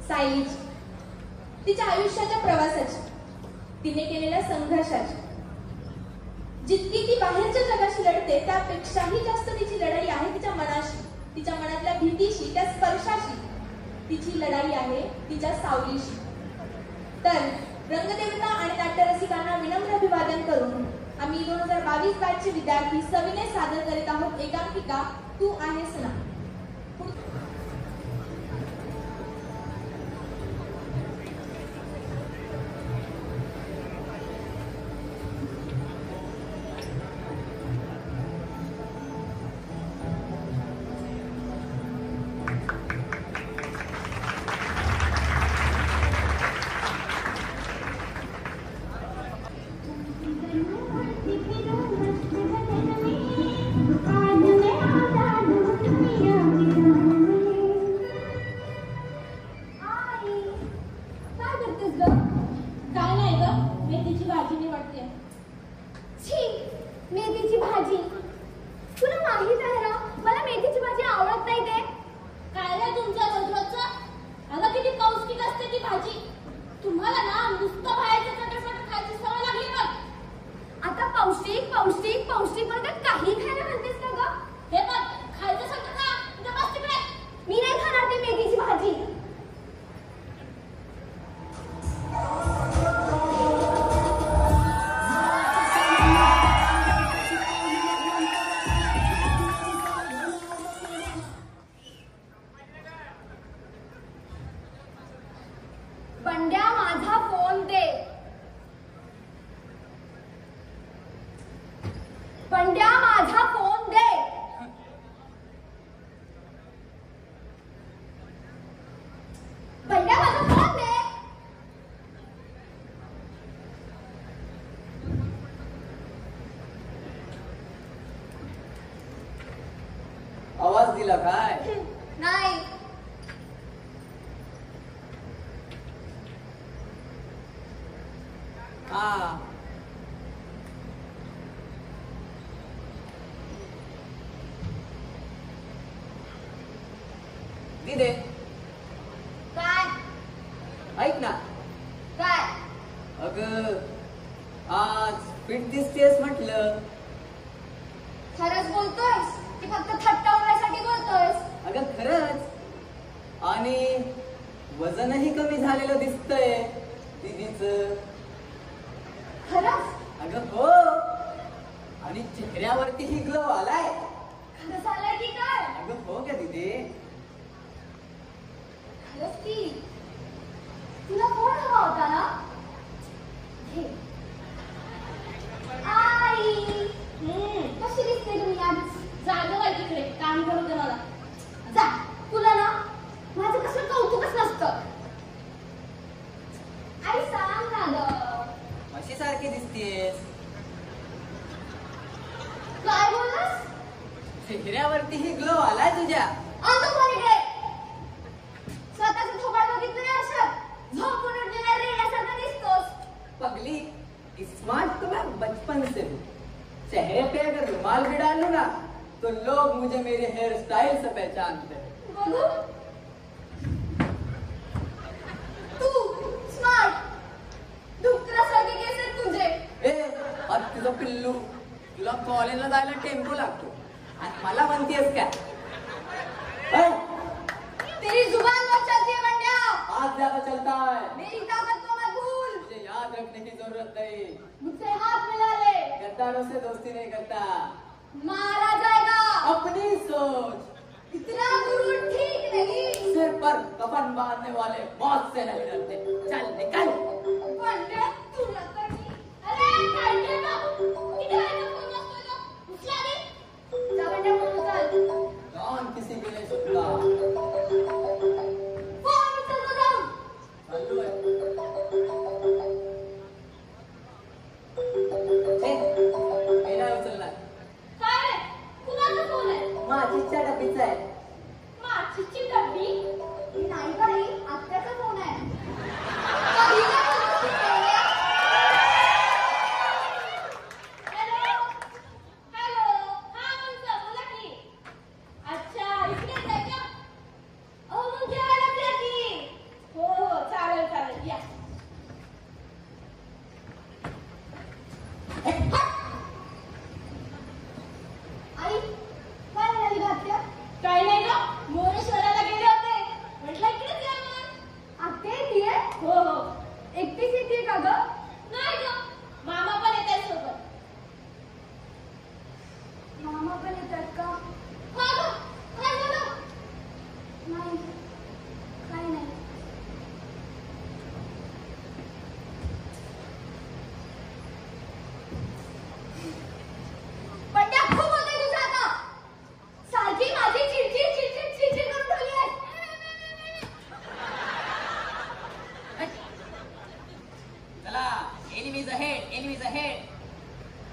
सायलीची, तिच्या आयुष्याच्या प्रवासाची, तिने केलेल्या संघर्षाची. जितकी ती बाहेरच्या जगाशी लढते त्यापेक्षाही जास्त तिची लढाई आहे तिच्या मनाशी, तिच्या मनातल्या भीतीशी, त्या स्पर्शाशी. तिची लढाई आहे तिच्या सावलीशी. तर रंगदेवता आणि नाट्यरसिकांना विनम्र अभिवादन करून आम्ही 2022 बॅचचे विद्यार्थी सविनय सादर करीत आहोत एकांकिका तू आहेस ना. आवाज दिला काय? नाही. हा दिदे काय? ऐक ना. काय? अगं आज फिट दिसतेस म्हटलं. खरंच बोलतोयस की फक्त थट्टा उडवायसाठी बोलतोयस? अगं खरंच. आणि वजनही कमी झालेलं दिसतंय दीदीचं. खरंच? अगं हो. आणि चेहऱ्यावरतीही ग्लो आलाय. खरंच आलाय की काय? अगं हो का दीदी. खरंच की तुला कोण हवा होता ना? घे. आई कशी दिसते तुम्ही आज? जागं व्हाय तिकडे, काम करू दे मला. जा. तुला ना माझं कसलं कौतुकच नसतं. आई सांग ना गं. अशी सारखी दिसतेस. काय बोललास? चेहऱ्यावरतीही ग्लो आलाय तुझ्या. आणतो पलीकडे. स्वतःचं थोबाड बघितलं अशात झोपून उठलेल्या रेड्यासारखं दिसतोस. पगली, स्मार्ट तो मैं बचपन से हूँ. चेहरे पे अगर रुमाल भी डालूं ना तो लोग मुझे मेरे हेयर स्टाइल से पहचानते हैं. बघू. तू स्मार्ट. डुकरासारखे केस आहेत तुझे. और तुझं पिल्लू, तुला कॉलेजला जायला टेम्पो लागतो आणि मला म्हणतेस काय? तेरी जुबान बहुत चलती है बंड्या. हाथ ज्यादा चलता है. मेरी ताकत को मत भूल. मुझे याद रखने की जरूरत नहीं. मुझसे हाथ मिला ले. गद्दारों से दोस्ती नहीं करता. मारा जाएगा. अपनी सोच. इतना गुरूर ठीक नहीं. सिर पर कफन बांधने वाले मौत से नहीं डरते. चल निकल. बंड्या तुला तर मी. अरे बंड्या ना. किती वेळा फोन असतो तो? उचला दे. जा बंड्या फोन उचल. कौन किसी के लिए सुनता? फोन उचल तो जाऊ. चालू आहे. मेरा उचलला. काय रे? कुणाचा फोन आहे? माझीच्या डबीचा आहे. माचीची डब्बी? ही नाही बाई, आत्याचा फोन आहे. काही नाही बोलत होते. हॅलो? हॅलो? हा बोलतो, बोला की. अच्छा, इकडेच आहे का? नाही, काही नाही. बंड्या, खूप होतंय तुझं आता. सारखी माझी चिडचिड चिडचिड चिडचिड करून ठेवली आहे. चला, एनिमीज अहेड, एनिमीज अहेड.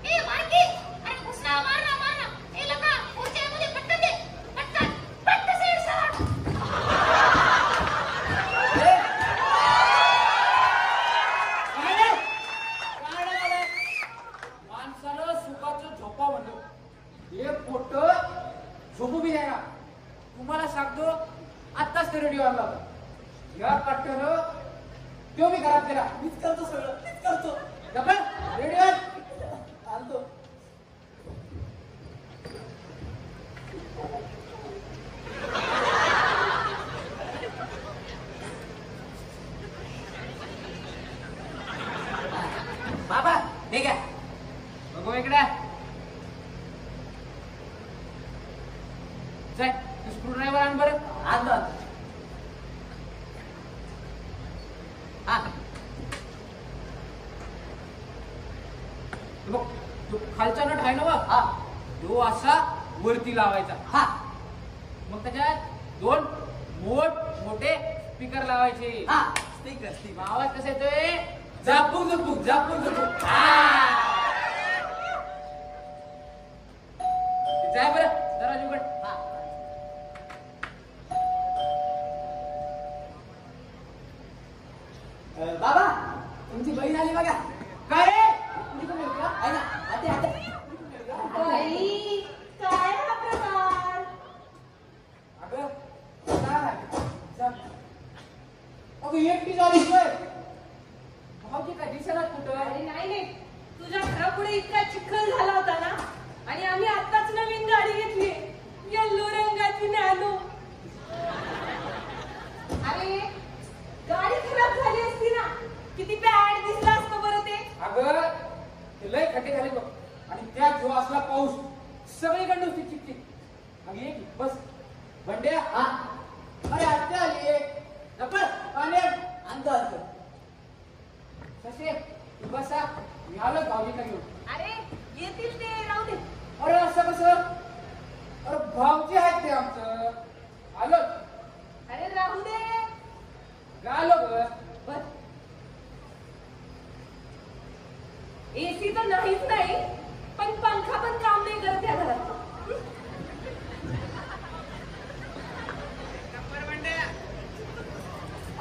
ए मारकी आणि घुसना मारना मारना ए लका ऊंचे मुझे पटकन दे पटकन पटकन से शॉट माणसानं सुखाचं झोपा म्हणलं हे पोट झोपू बी नाही ना. तुम्हाला सांगतो आत्ताच ते रेडिओ आणला होता. या कट्ट्यानं तो मी घरात गेला. मीच करतो सगळं, मीच करतो. रेडिओ आणतो. बाबा ठीक आहे. बघू इकडे जाय तू स्क्रू ड्रायव्हर आण बरं. आणतो आणतो. हा हे बघ तो खालचा नट आहे ना बघ, हा तो असा वरती लावायचा. हा मग त्याच्यात दोन मोठे स्पीकर लावायचे. हा स्पीकर स्पीकर. मग आवाज कसा येतोय? झापूक झुपूक झापूक झुपूक. जाय बरं जरा जुगड. हा बाबा तुमची बहीण आली बघा. काय रे? कुणी पण येऊ का? आहे ना आते आते. बाई, काय हा प्रकार? अगं काय? अगं एकटी झालीस होय? भाऊजी काय दिसेनात कुठं? अरे नाही नाही, तुझ्या घरापुढे इतका चिखल झाला होता ना, आणि आम्ही आताच नवीन गाडी घेतली येल्लो रंगाची नॅनो. अरे गाडी खराब झाली असती ना, किती बॅड दिसलं असतं बरं ते. अगं ते लय खड्डे झाले बघ, आणि त्यात जो असला पाऊस सगळीकडे नुसती चिकचिक. अगं ये की, बस बंड्या. हा अरे आत्या आली. जपर पाणी आण. आणतो आणतो. ससे तू बसा, मी आलो भाऊजीला घेऊन. अरे येतील ते, राहू दे. अरे असं कसं? अरे भाऊजी आहेत ते आमचं. आलो अरे राहू दे. आलो ग. बस. एसी तर नाहीच नाही, पण पंखा पण काम नाही करत या घरात.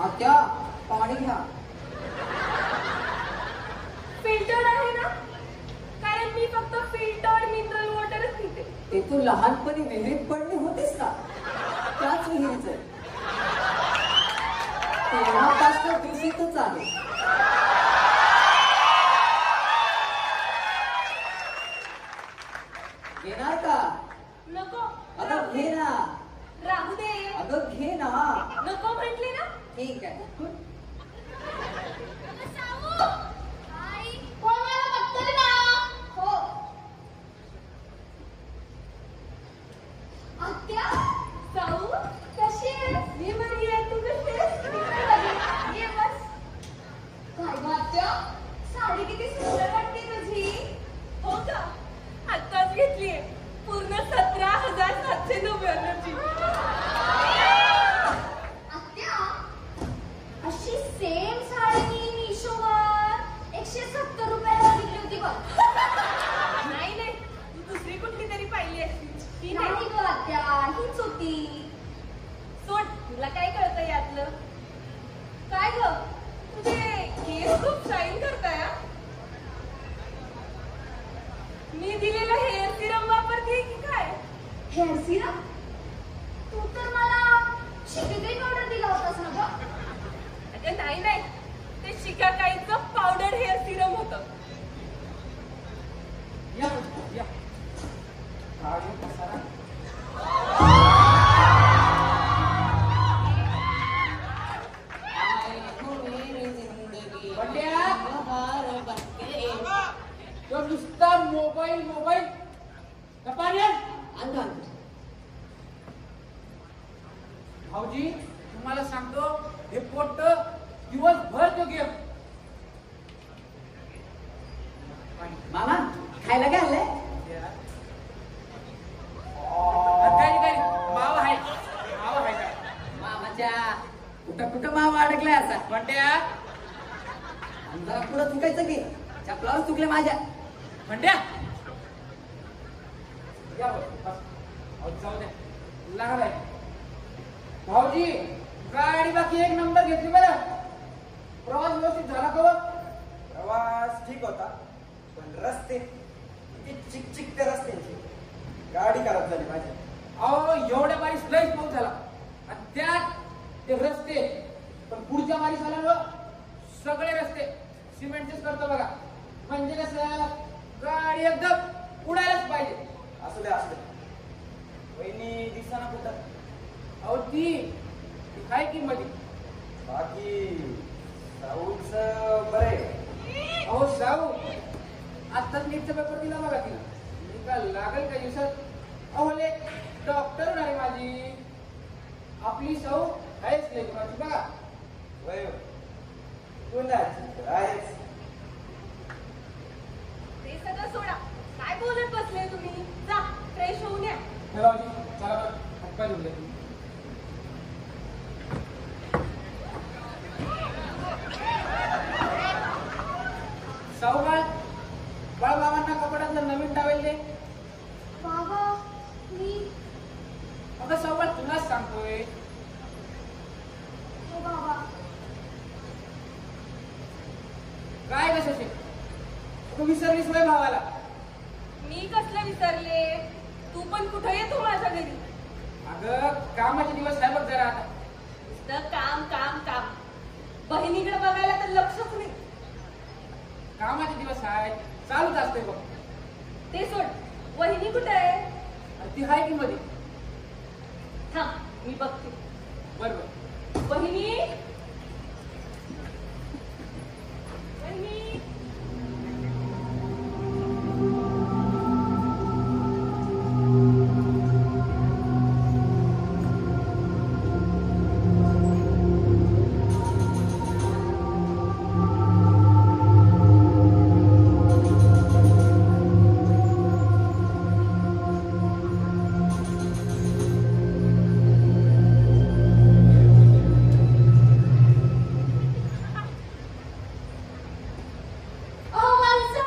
आत्या पाणी घ्या. फिल्टर्ड आहे ना, कारण मी फक्त फिल्टर्ड मिनरल वॉटरच पिते. ते तू लहानपणी विहिरीत पडली होतीस का? त्याच विहिरीच तेव्हापासून दूषितच आहे. घेणार का? नको. अगं राहू घे दे. ना. राहू दे. अगं घे ना. नको म्हटले ना. ठीक आहे. कोण मला बघतोय ना? हो. आत्या, जाऊ. कशी आहेस? मी बरी आहे, तू कशी आहेस? मी पण बरी आहे. ये बस. काय गं आत्या? साडी किती सुंदर वाटते तुझी. हो का? आत्ताच घेतलीये, पूर्ण 17,799 ची. आत्या, अशी सेम साडी मी मिशोवर 170 रुपयाला विकली होती बघ. नाही नाही, तू दुसरी कुठली तरी पाहिली असती. ही नाही नाही. गं आत्या, हीच होती. सोड, तुला काय कळतं यातलं? काय ग, तुझे केस खूप शाईन करताय हा? मी दिलेलं हेअर सिरम वापरते की काय? Hair serum? तू तर मला शिकेकाई पावडर दिला होतास ना गं? अगं नाही नाही, ते शिकाकाईचं पावडर हेअर सिरम होतं. या या. गाडी पसारा. बंड्या, तो नुसता मोबाईल मोबाईल. पाणी आण. आणतो आणतो. भाऊजी तुम्हाला सांगतो हे पोट दिवसभर तो गेम. मामा खायला काय आणलंय? काही काही मावा आहे काय मामाच्या कुठं कुठं मावा अडकलाय असा म्हणत्या जरा पुढं चुकायचं की चपलावर चुकले माझ्या. म्हणत्या या बस, बस. अहो, जाऊ द्या लागलाय भाऊजी. गाडी बाकी एक नंबर घेतली बरं. प्रवास व्यवस्थित झाला का हो? प्रवास ठीक होता पण रस्ते किती चिकचिक ते रस्त्यांची गाडी खराब झाली माझी. अहो एवढ्या बारीस लईच पाऊस झाला आणि त्यात ते रस्ते. पण पुढच्या बारीस आला ना सगळे रस्ते सिमेंटचेच करतो बघा. म्हणजे कसं गाडी एकदम उडायलाच पाहिजे. असू द्या असू द्या. वहिनी दिसाना कुठं. अहो ती काय किंमत. बाकी साऊच बरं आहे. अहो साऊ आत्ताच नीटचा पेपर दिला बघा तिला. निकाल लागेल का दिवसात. अहो ले डॉक्टर होणार आहे माझी. आपली साऊ आहेच नाही कुणाची बघा. वय कुणाची तर आहेच. ते सगळं सोडा. काय बोलत बसले तुम्ही? जा फ्रेश होऊन या. चला भाऊजी, चला बरं हातपाय धुवून घ्या. साऊबाळ बाळबाबांना कपड्यातलं नवीन टावेल दे. बाबा मी अगं साऊबाळ तुलाच सांगतोय. हो बाबा. काय कशाचे तू विसरलीस वय भावाला. मी कसलं विसरले? तू पण कुठं येतो माझ्या घरी? अगं कामाचे दिवस आहे बघ जरा आता. नुसतं काम काम काम. बहिणीकडे बघायला तर लक्षच नाही. कामाचे दिवस आहेत चालूच असते बघ. ते सोड. वहिनी कुठे आहे? आणि ती हाय की मध्ये. थांब मी बघते. बरोबर वहिनी वहिनी. अहो माणसा,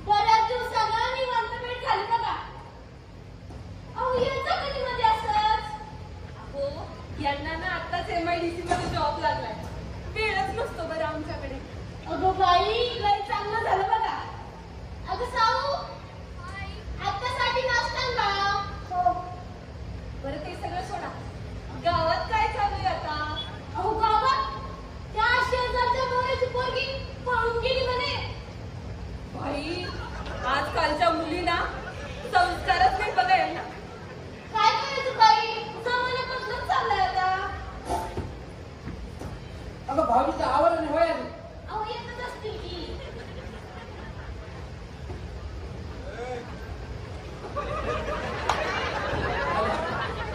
बऱ्याच दिवसानं निवांत भेट झाली बघा. अहो यायचं कधी मध्ये असंच. हो, यांना ना आताच MIDC मध्ये जॉब लागलाय. वेळच नसतो बरं आमच्याकडे. अगं बाई लय चांगलं झालं बघा. अगं साऊ आत्तासाठी नाश्ता ना. हो. बरं ते सगळं सोडा. गावात काय चालू आहे आता? अहो गावात त्या शेजारच्या मोऱ्याची पोरगी पळून गेली म्हणे. बाई आजकालच्या मुलींना संस्कारच नाही बघा यांना. काय करायचं बाई, जमान्यापासूनच चाललंय आता. अगं भाऊजीचं आवड आणि होय आली. अहो येतच असतील की.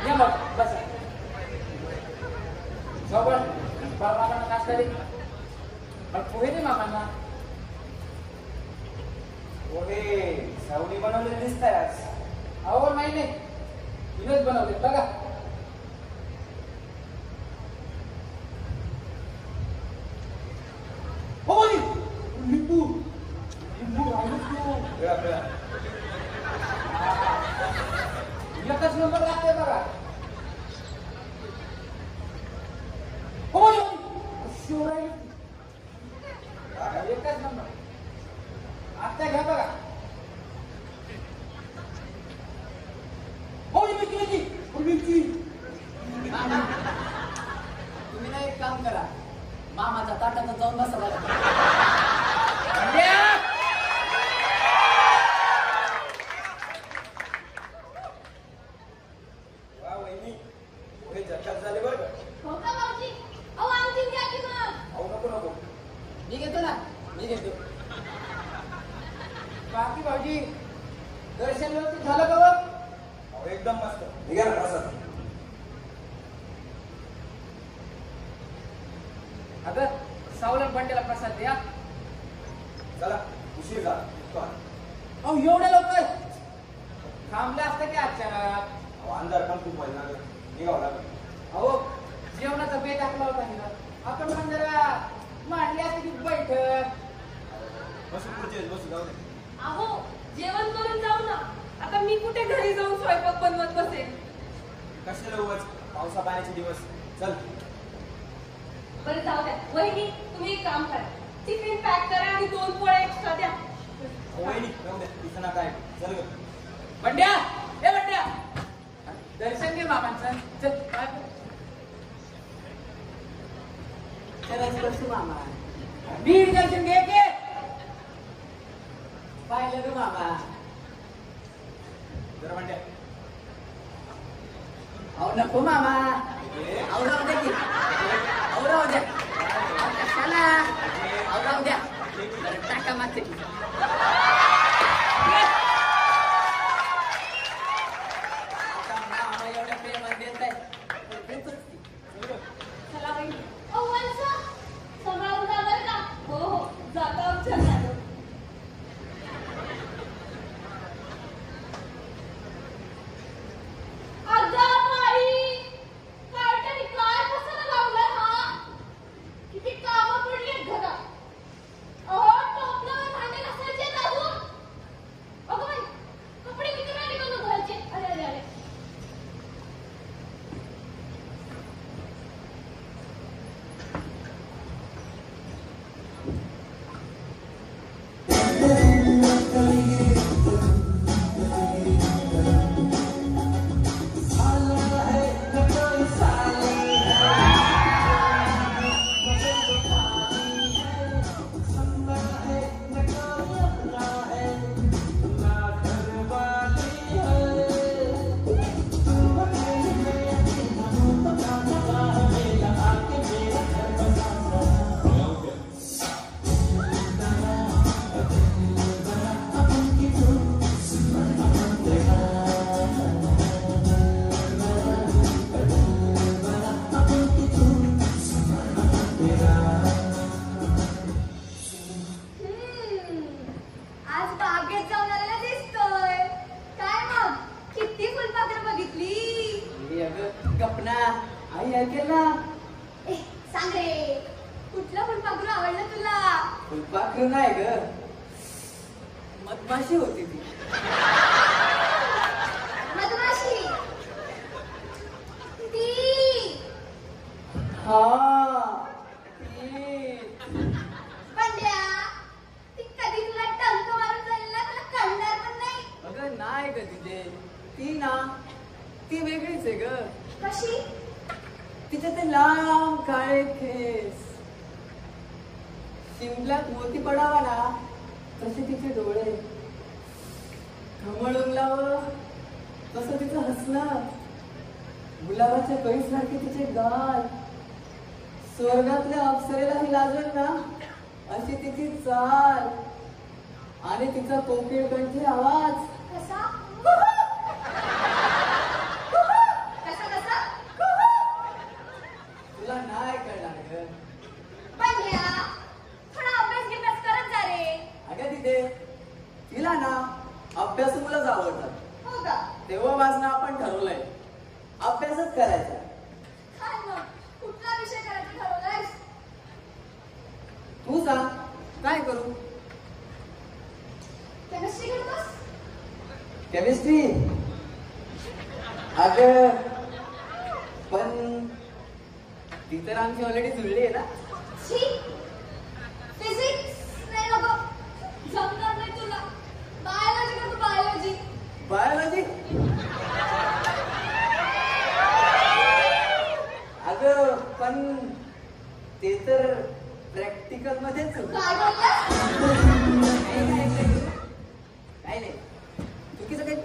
या मग बस. साऊबाळ बाळबाबांना नाश्ता दे. मग पोहे दे मामांना. पोहे सावली बनवलेले दिसताय आज. अहो नाही नाही तिनेच बनवले बघा. हो लिंबू लिंबू राहिलेच तू. वेळा वेळा. एकच नंबर लागते बघा. हो शिवराई एकच नंबर. आता घ्या बघा. हो मिरची. तुम्ही ना एक काम करा मामाच्या ताटात जाऊन बसा बरं. वा वहिनी पोहे झटकाच झाले बरं का. हो का भाऊजी? अहो आणखीन घ्या की मग. अहो नको नको. मी घेतो ना मी घेतो. बाकी भाऊजी दर्शन व्यवस्थित झालं का बघ. अहो एकदम मस्त. निघा ना प्रसाद. अगं सावलन बंड्याला प्रसाद द्या. चला उशीर झाला. अहो एवढ्या लवकर थांबलं असतं की अचानक. अंधार पण खूप व्हायला लागला. निघावं लागलं. अहो जेवणाचा बेत टाकला होता हिला. आपण पण जरा मांडली असते की बैठक. बसू पुढचे बसू जाऊ दे. अहो जेवण करून जाऊ ना. आता मी कुठे घरी जाऊन स्वयंपाक बनवत बसेल. कशाला उगाच पावसा पाण्याचे दिवस. चल. बरं जाऊ द्या. वहिनी तुम्ही एक काम करा. टिफिन पॅक करा आणि 2 पोळ्या एक्स्ट्रा द्या. वहिनी जाऊ दे. तिचं ना काय. चल ग. बंड्या ए बंड्या दर्शन घे मामांचं. चल काय चला बसू मामा. बीड दर्शन घे की. पाहिलं ग मामा. जरा म्हणते. अहो नको मामा. ए, अहो राहू द्या की. अहो राहू द्या. अहो कशाला. अहो राहू द्या. बरं, टाका मागचे की. आता मामा एवढ्या प्रेमात देत आहे. देतोच की. चला वहिनी. अव्वांचा सांभाळून जा बरं का. हो हो जाता आमच्या घरात. अगं बाई, कार्ट्याने काय पसारा लावलाय हा? किती कामं पडलीत घरात. अहो, टोपल्यावर भांडे घासायचे आहेत अजून. अगं बाई, कपडे किती वेळ निघून धुवायचे. अरे अरे अरे. आज बागेत जाऊन आलेला दिसतोय. काय मग किती फुलपाखरं बघितली. ए, अगं गपना. आई ऐकेल ना. ए सांग रे कुठलं फुलपाखरू आवडलं तुला. फुलपाखरू नाही ग. मधमाशी होती ती. मधमाशी. ती हा पंड्या. ती कधी तुला टंक मारून जाईल ना तुला कळणार पण नाही. अगं नाही ग तिथे. ती ना ती वेगळीच आहे ग. कशी. तिचे ते लांब काळे केस. शिंपल्यात मोती पडावा ना तसे तिचे डोळे. कमळ उमलावं तसं तिचं हसणं. गुलाबाच्या कळीसारखे तिचे गाल. स्वर्गातल्या अप्सरेलाही लागेल ना अशी तिची चाल. आणि तिचा कोकिळ कंठी आवाज. कसा कसा कसा. तुला नाही कळणार ग. पंड्या थोडा अभ्यास करत जा रे. अगं तिथे तिला ना अभ्यास मुलंच आवडतात. हो का. तेव्हापासून आपण ठरवलंय अभ्यासच करायचा. काय मग कुठला विषय करायचा ठरवलायस. तू सांग काय करू. केमिस्ट्री करतोस. केमिस्ट्री. अगं पण ती तर आमची ऑलरेडी जुळली आहे ना. छी फिजिक्स नाही नको. जमणार नाही तुला. बायोलॉजी कर तू. बायोलॉजी. बायोलॉजी. अगं पण ते तर प्रॅक्टिकल मध्येच होतं. काय बोललास. काय नाही चुकीचं काही.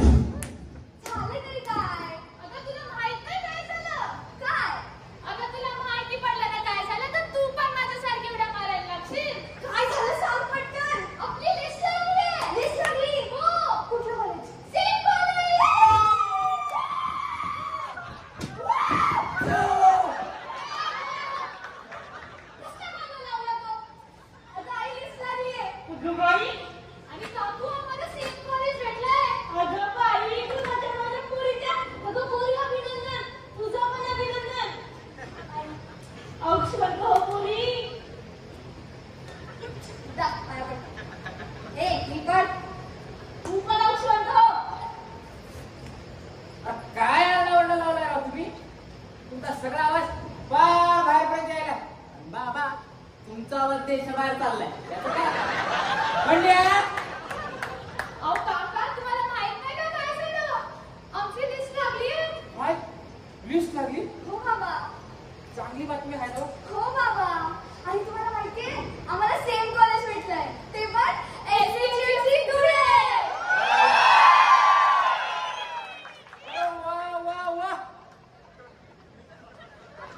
झालं तरी काय. अगं तुला माहित नाही काय झालं. काय. अगं तुला माहिती पडलं ना काय झालं तर तू तुमचा आवाज देशाबाहेर चाललाय याचं काय? पंड्या अहो काका तुम्हाला माहित नाही का काय झालं? आमची लिस्ट लागली. काय लिस्ट लागली? हो बाबा. चांगली बातमी आहे ना? हो बाबा. आणि तुम्हाला माहितीये आम्हाला सेम कॉलेज भेटलंय. ते पण SHUC धुळे. वा वा वा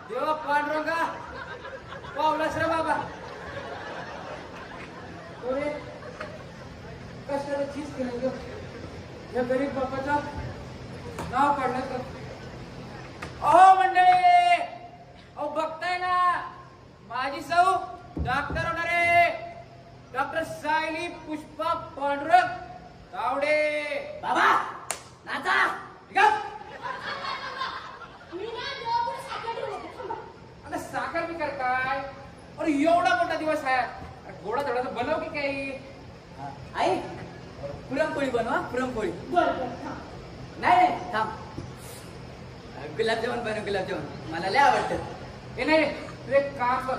देवा पांडुरंगा पावलास रे बाबा. अरे कशाला चीज केलं ग या गरीब बापाचं नाव काढण्याचं. अहो मंडळी, अहो बघताय ना माझी सौ डॉक्टर होणार आहे. डॉक्टर सायली पुष्पा पांडुरंग तावडे. बाबा नाचा गप. मी ना देवापुढे साखर ठेवली होती. थांबा. आता साखर बिकर काय? अरे एवढा मोठा दिवस आहे. अरे गोडा थोडा बनव की काही. आई पुरणपोळी बनवा पुरणपोळी. बरं बरं थांब. नाही नाही थांब. गुलाबजामुन बनव गुलाबजामुन मला लय आवडतं. हे नाही रे, तू एक काम कर,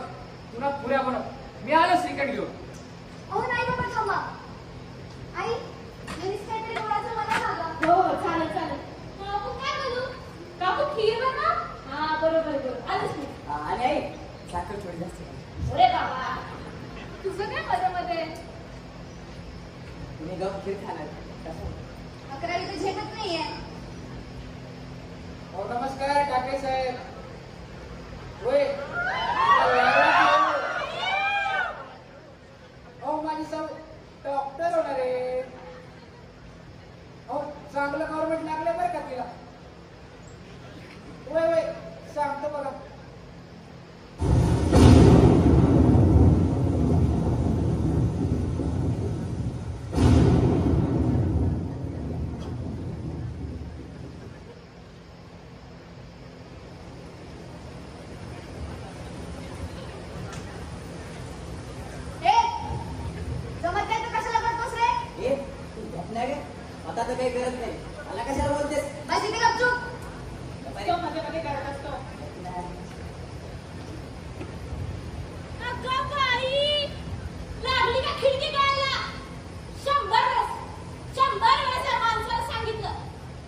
तुला पुऱ्या बनव. मी आलो श्रीखंड घेऊन. अहो नाही बाबा थांबा. आई घरीच काहीतरी गोडाचं मला सांगा. हो हो चालेल चालेल. आपण काय बनवू? काकू खीर बनवा. हा बरोबर बरोबर आलंच मी. आणि आई साखर थोडी जास्त घाल. अरे बाबा तुझं काय मध्ये तुम्ही गप खीर खाणार कसं? 11वी तर झेपत नाहीये. हो नमस्कार ठाकरे साहेब. होय अहो माझी सौ डॉक्टर होणार आहे. अहो चांगलं गव्हर्नमेंट लागलं बरं का तिला. होय होय सांगतो बघा. ए जमत नाही तर कशाला करतोस रे? ए तू गप नाही रे. आता तर काही गरज नाही. मला कशाला बोलतेस? बस इथे गपचूप. तो मध्ये मध्ये करत असतो. अगं बाई, लागली का खिडकी गायला? 100 वेळेस या माणसाला सांगितलं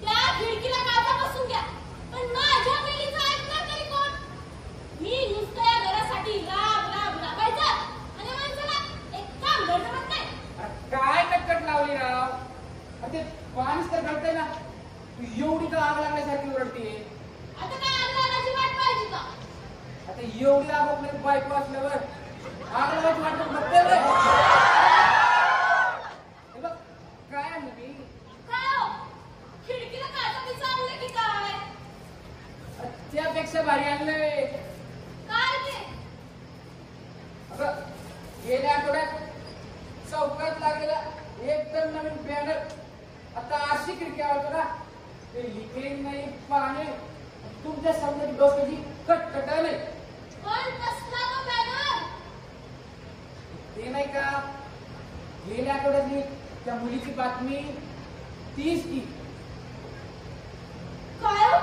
त्या खिडकीला काचा बसून घ्या, पण माझ्या मुलीचं ऐकणार तरी कोण? मी नुसतं या घरासाठी राबायचं आणि माणसाला एक काम घडत नाही. अरे काय कटकट लावली राव. अरे ते पाणीच तर गळतंय ना. तू एवढी का आग लागण्यासारखी ओरडतीये. आता काय आगलाची वाट पाहिजे का? आता एवढी आग आपल्याला बायको असल्यावर आग लावायची वाटत बघते रे. हे बघ काय आणलं मी. काय हो? खिडकीला काचा बिचारलं की काय? त्यापेक्षा भारी आणलंय. काय ते? अगं गेल्या आठवड्यात चौकात लागलेला एकदम नवीन बॅनर. आता अशी खिडकी आवडतो ना ते लिकेज नाही पाणी तुमच्या समोर डोक्याची कटकट नाही. पण कसला तो बॅनर? ते नाही का गेल्या आठवड्यातली त्या मुलीची बातमी तीच की. काय हो?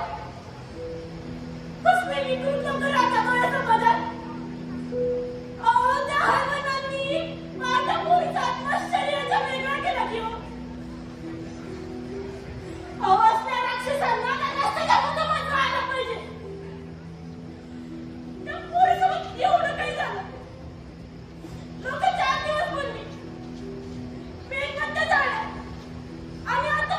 कसले विकृत लोक राहतात डोळ्याच्या मधात? अहो, त्या हैवानांनी माझ्या पोरीचा आत्मश्चर्याचा वेगळा केला की हो. अहो, असल्या राक्षसांना त्या रस्त्याच्या मुखामध्ये राहायला पाहिजे. त्या पोरीसोबत एवढं काही झालं. लोक 4 दिवस बोलली. पेन बंद झालं. आणि आता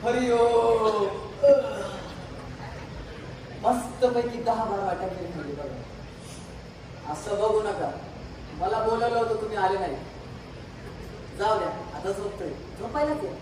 हरिओ मस्त पैकी 10-12 वाट्या केली खाली बघा. असं बघू नका. मला बोलवलं होतं तुम्ही आले नाही. जाऊ द्या आता झोपतोय. झोपायलाच आहे.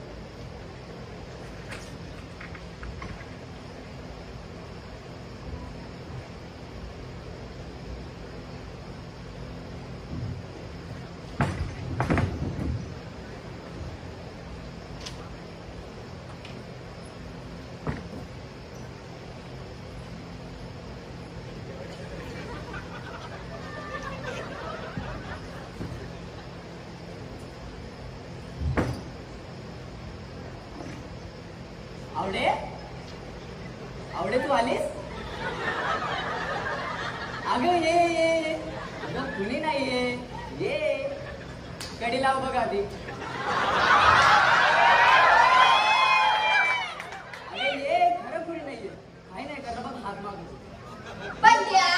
आवडे आवडे तू आलीस. अगं ये ये ये. अगं कुणी नाहीये. ये कडी लाव बघा आधी. अरे ये खरं कुणी नाहीये. काही नाही करत बघ हात माग. बंड्या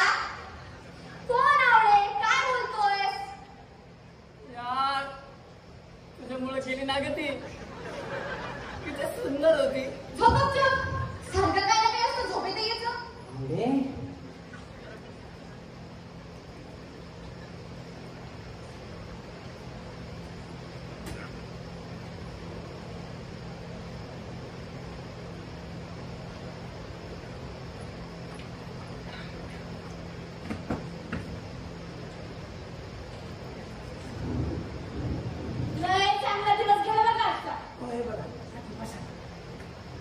कोण आवडे काय बोलतोय. यार तुझ्यामुळे केली ना ग ती. किती सुंदर होती. झोपच सारखं काय ना काय असतं झोपेत यायचं. आवडे लय चांगला दिवस गेला बघा आजचा. होय बघा. बसा.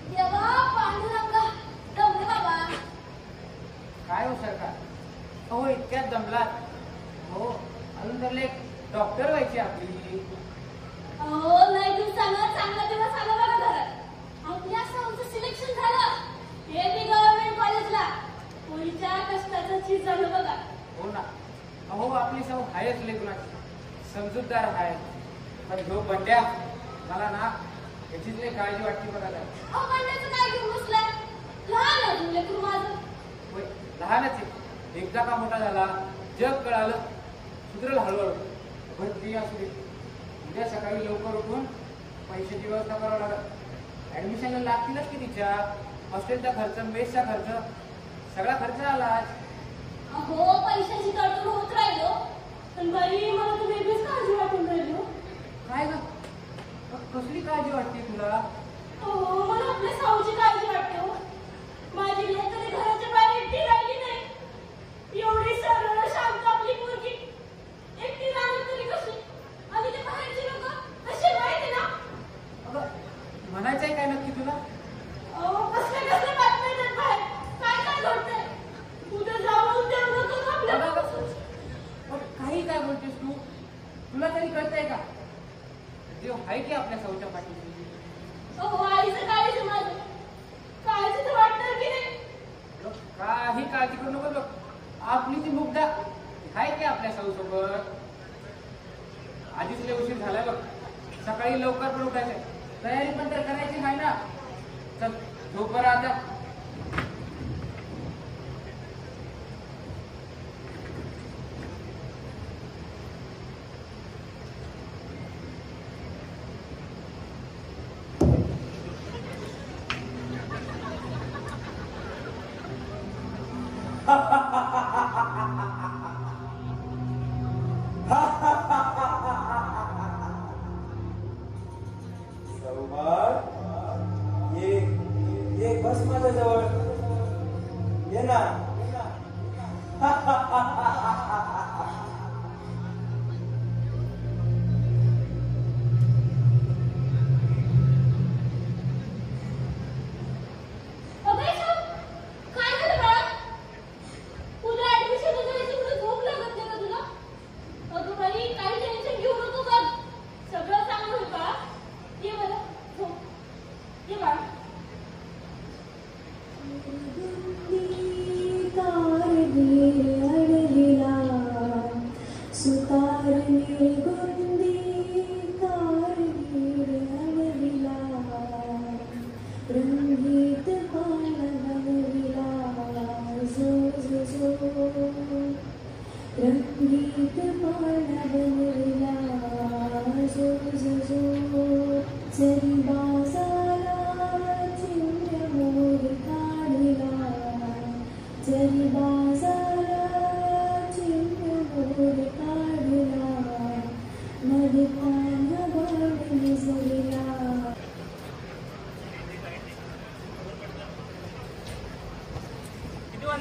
देवा पांडुरंगा दमले बाबा. काय हो सरकार. हो इतक्यात जमलात. हो अजून तर एक डॉक्टर व्हायची आपली. अहो लय दिवसानं चांगला दिवस आला बघा घरात. आपल्या साऊचं सिलेक्शन झालं. हे बी गव्हर्नमेंट कॉलेजला. पोरीच्या कष्टाचं चीज झालं बघा. हो ना. अहो आपली साऊ आहेच लेखनाची. समजूतदार आहे. पण जो बंड्या मला ना याचीच लई काळजी वाटते बघा त्याला. अहो म्हणण्याचं काय घेऊन बसलाय. लहान अजून लेकरू माझं. होय लहानच आहे. एकदा का मोठा झाला जग कळालं सुधरेल हळूहळू. भरती असू दे. उद्या सकाळी लवकर उठून पैशाची व्यवस्था करावं लागत. ऍडमिशनला लागतीलच की तिच्या. हॉस्टेलचा खर्च मेसचा खर्च सगळा खर्च आलाच. अहो पैशाची तडजोड होत राहिलो. पण बाई मला तर वेगळीच काळजी वाटून राहिलो. काय ग कसली काळजी वाटते तुला. अहो मला आपल्या साऊची काळजी वाटते हो. माझी लेक कधी घराच्या बाहेर एकटी राहिली नाही. एवढी सरळ शांत आपली मुलगी एकटी राहिली तरी कशी. आणि ते बाहेरचे लोक कसे माहिती ना. अगं म्हणायचंय काय नक्की तुला. अहो कसले कसले बातम्या येतात बाहेर. काय काय घडतंय. उद्या जाऊन त्या लोक आपल्या मग काही काय बोलतेस तू. तुला तरी कळतंय का देव आहे की आपल्या साऊच्या पाठीशी. अहो आईचं काळजी माझं. काळजी तर वाटणार की नाही. बघ, काही काळजी करू नको. बघ आपली ती मुग्धा आहे की आपल्या साऊ सोबत. आधीच लय उशीर झालाय बघ. सकाळी लवकर पण उठायचंय. तयारी पण तर करायची आहे ना. चल झोप बरं आता. सौभाग ये बस माझ्या जवळ. ये ना. अगं साऊ, काय झालं बाळा. उद्या ऍडमिशन वगैरे तुला झोप लागत नाही का तुला. अगं बाई काही टेन्शन घेऊ नको बघ. सगळं चांगलं होईल बाळा. ये बरं झोप. ये बाळा. रंगीत पान बनविला जो जो जो. रंगीत पान बनविला जो जो जो. जरी बाजारात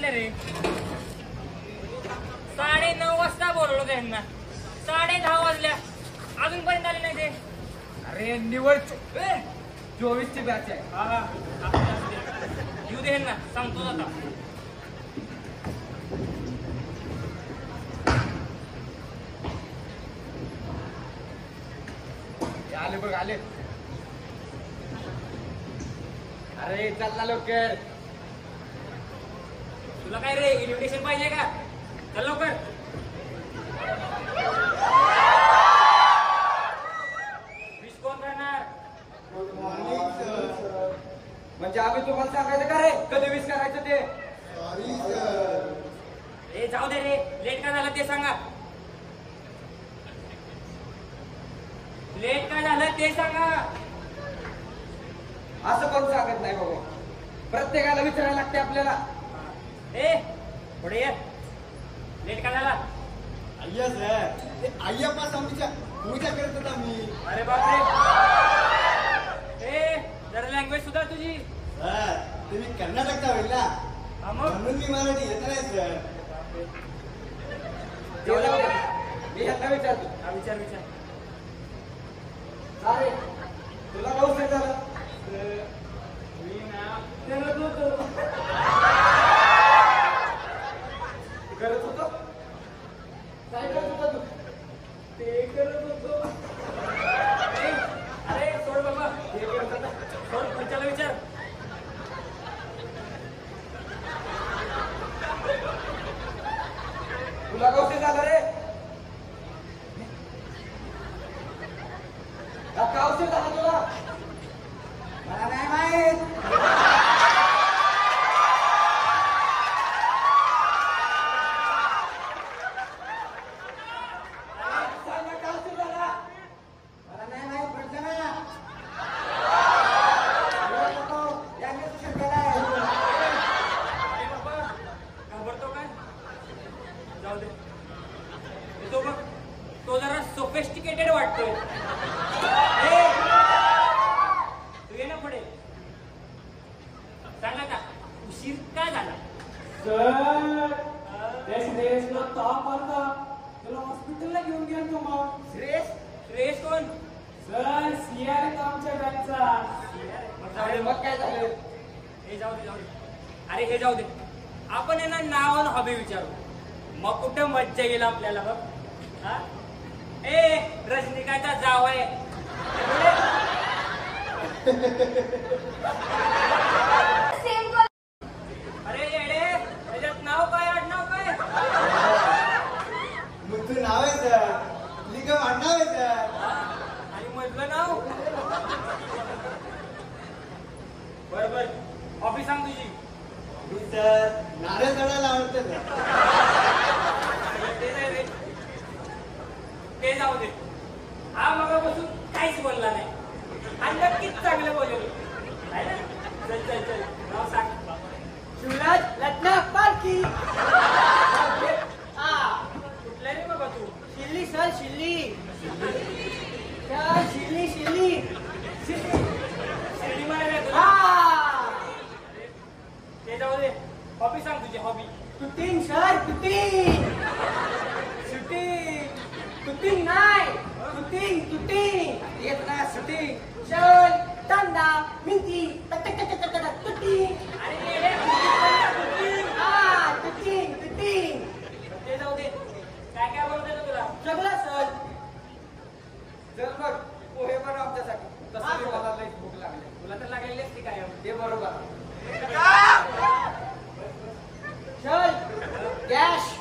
नाही रे. 9:30 वाजता बोलवलं त्यांना, 10:30 वाजल्या अजूनपर्यंत आले नाही ते. अरे निवड 24ची बॅच आहे. हा येऊ दे ना, सांगतो आता. आले बघ आले. अरे चल ना लवकर. तुला काय रे इन्व्हिटेशन पाहिजे का? चल लवकर. विश कोण करणार? म्हणजे आम्ही तुम्हाला सांगायचं का रे कधी विश करायचं ते? ए जाऊ दे रे, लेट का झालं ते सांगा. लेट का झालं ते सांगा. असं कोण सांगत नाही बाबा, प्रत्येकाला विचारायला लागते आपल्याला. ए पुढे ये. लेट का झाला? अय्या सर, ते अय्यप्पा स्वामीच्या पूजा करत होता मी. अरे बापरे. ए जरा लँग्वेज सुधार तुझी. सर, तुम्ही कर्नाटकचा होईल ना, हा मग म्हणून मी मराठी येत नाही सर. मी ह्यांना विचारतो. हा विचार. अरे तुला नऊ सेट झालं. मी ना करत होतो. करत होतो. काय करत होता तू? ते करत होतो. अरे सोड बाबा, हे करत होता. सोड पुढच्याला विचार. तुला कौशल झालं रे? कौशल झालं तुला? मला नाही माहित. अरे बाबा घाबरतो काय? जाऊ दे. तो बघ, तो जरा सोफिस्टिकेटेड वाटतोय. ए, तू ये ना पुढे. सांगा का उशीर काय झाला? सर त्या श्रेयसला ताप आला, त्याला हॉस्पिटलला घेऊन गेलो मग. श्रेयस कोण? सर सीआर आमच्या बँकचा. अरे मग काय झालं? हे जाऊ दे. अरे हे जाऊ दे. आपण यांना नाव आणि हॉबी विचारू, मग कुठं मज्जा येईल आपल्याला बघ. हा? ए रजनीकांतचा जाव आहे. Same college. अरे येडे, त्याच्यात नाव काय आडनाव काय? मुद्दू नाव आहे सर, लिगम आडनाव आहे सर. आणि मधलं नाव? बर हॉबी सांग तुझी. मी सर नारळ चढायला आवडतं सर. ते नाही रे, ते जाऊ दे. हा मगापासून काहीच बोलला नाही आणि नक्कीच चांगलं बोललो आहे ना. चल नाव सांग. शिवराज लटना पालखी. कुठल्या रे बाबा तू? शिल्ली सर, शिल्ली. शिल्ली. शिर्डी मारायला तुला? ते जाऊ दे. हॉबी सांग तुझी hobby. Shooting sir, shooting. Shooting नाही, शूटिंग. येत ना शूटिंग. शल, टांडा, मिंती, शूटिंग. अरे येडे, shooting. शूटिंग. ते जाऊ दे. काय बोलतोय तुला? सगळं सर. चल बघ पोहे बनव आमच्यासाठी. तसं मला लई भूक लागली. तुला तर लागलेली असते काय? ते बरोबर. चल गॅस.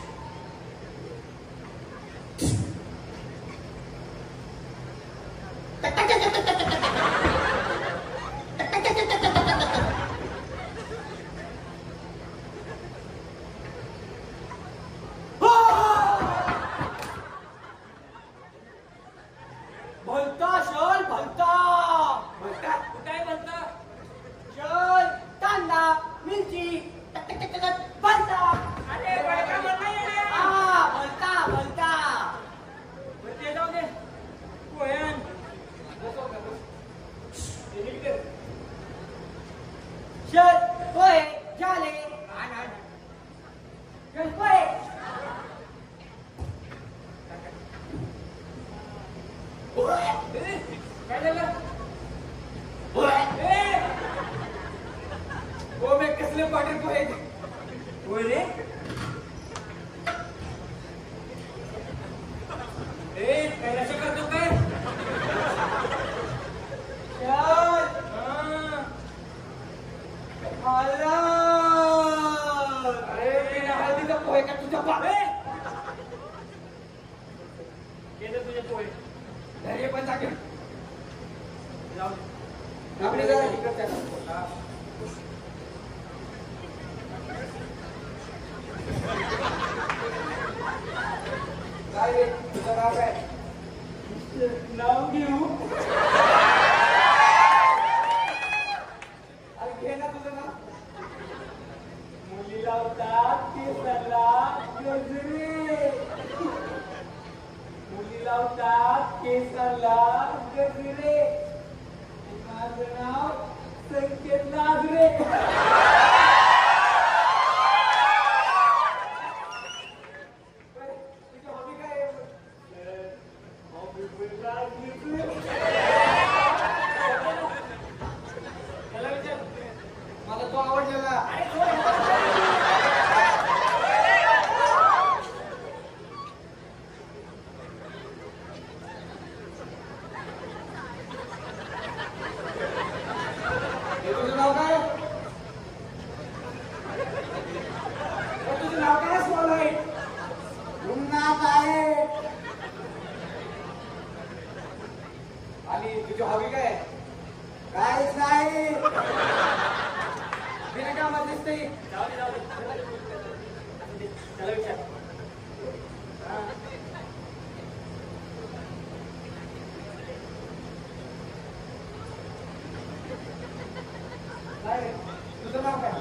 हो मी कसले पाटील पोहे होय रे काय असं करतो काय अरे हळदीचा पोहे का तुझ्या बाबे केलं तुझे पोहे धैर्य पण टाकेल जाऊ आपले जरा इकडच्या काय रे तुझं नाव काय नाव घेऊ अरे घे ना तुझं नाव मुली लावतात केसाला गजरे मुली लावतात केसाला गजरे माझं नाव संकेत नागरे तुझी हॉबी काय आहे? त्याला विचार मला तो आवडलेला हे तुझं नाव काय तुझं नाव काय स्मॉल आहे उन्नाथ आहे आणि तुझी हॉबी काय आहे? काहीच नाही बिना कामात दिसते जाऊ दे त्याला विचार काय रे? तुझं नाव काय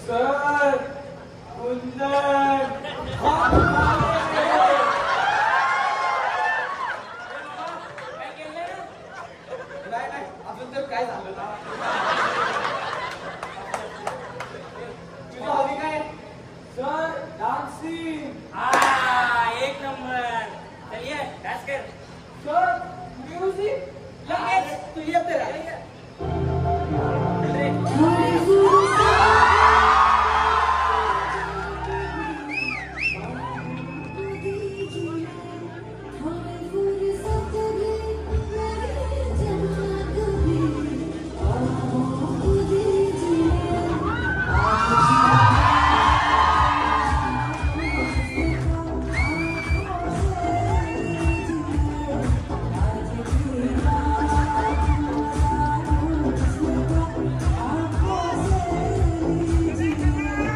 सर कुंदन काय केलं नाही नाही अजून तर काय झालं ना तुझी हॉबी काय आहे? सर डान्सिंग हा एक नंबर चल ये डान्स कर सर म्युझिक लगेच तू येते रे चल रे.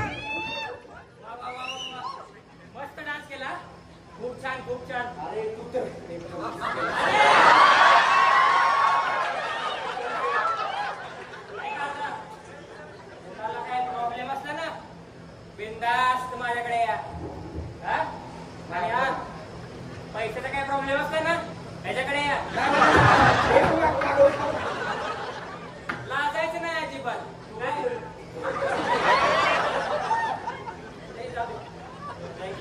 वा, वा, वा, वा, वा. मस्त डान्स केला खूप छान अरे तू तर ऐका आता. तुम्हाला काय प्रॉब्लेम असला ना बिनधास्त माझ्याकडे या हा आणि हा पैशाचा काय प्रॉब्लेम असला ना त्याच्याकडे या लाजायचं नाही अजिबात काय? नाही जाऊ दे.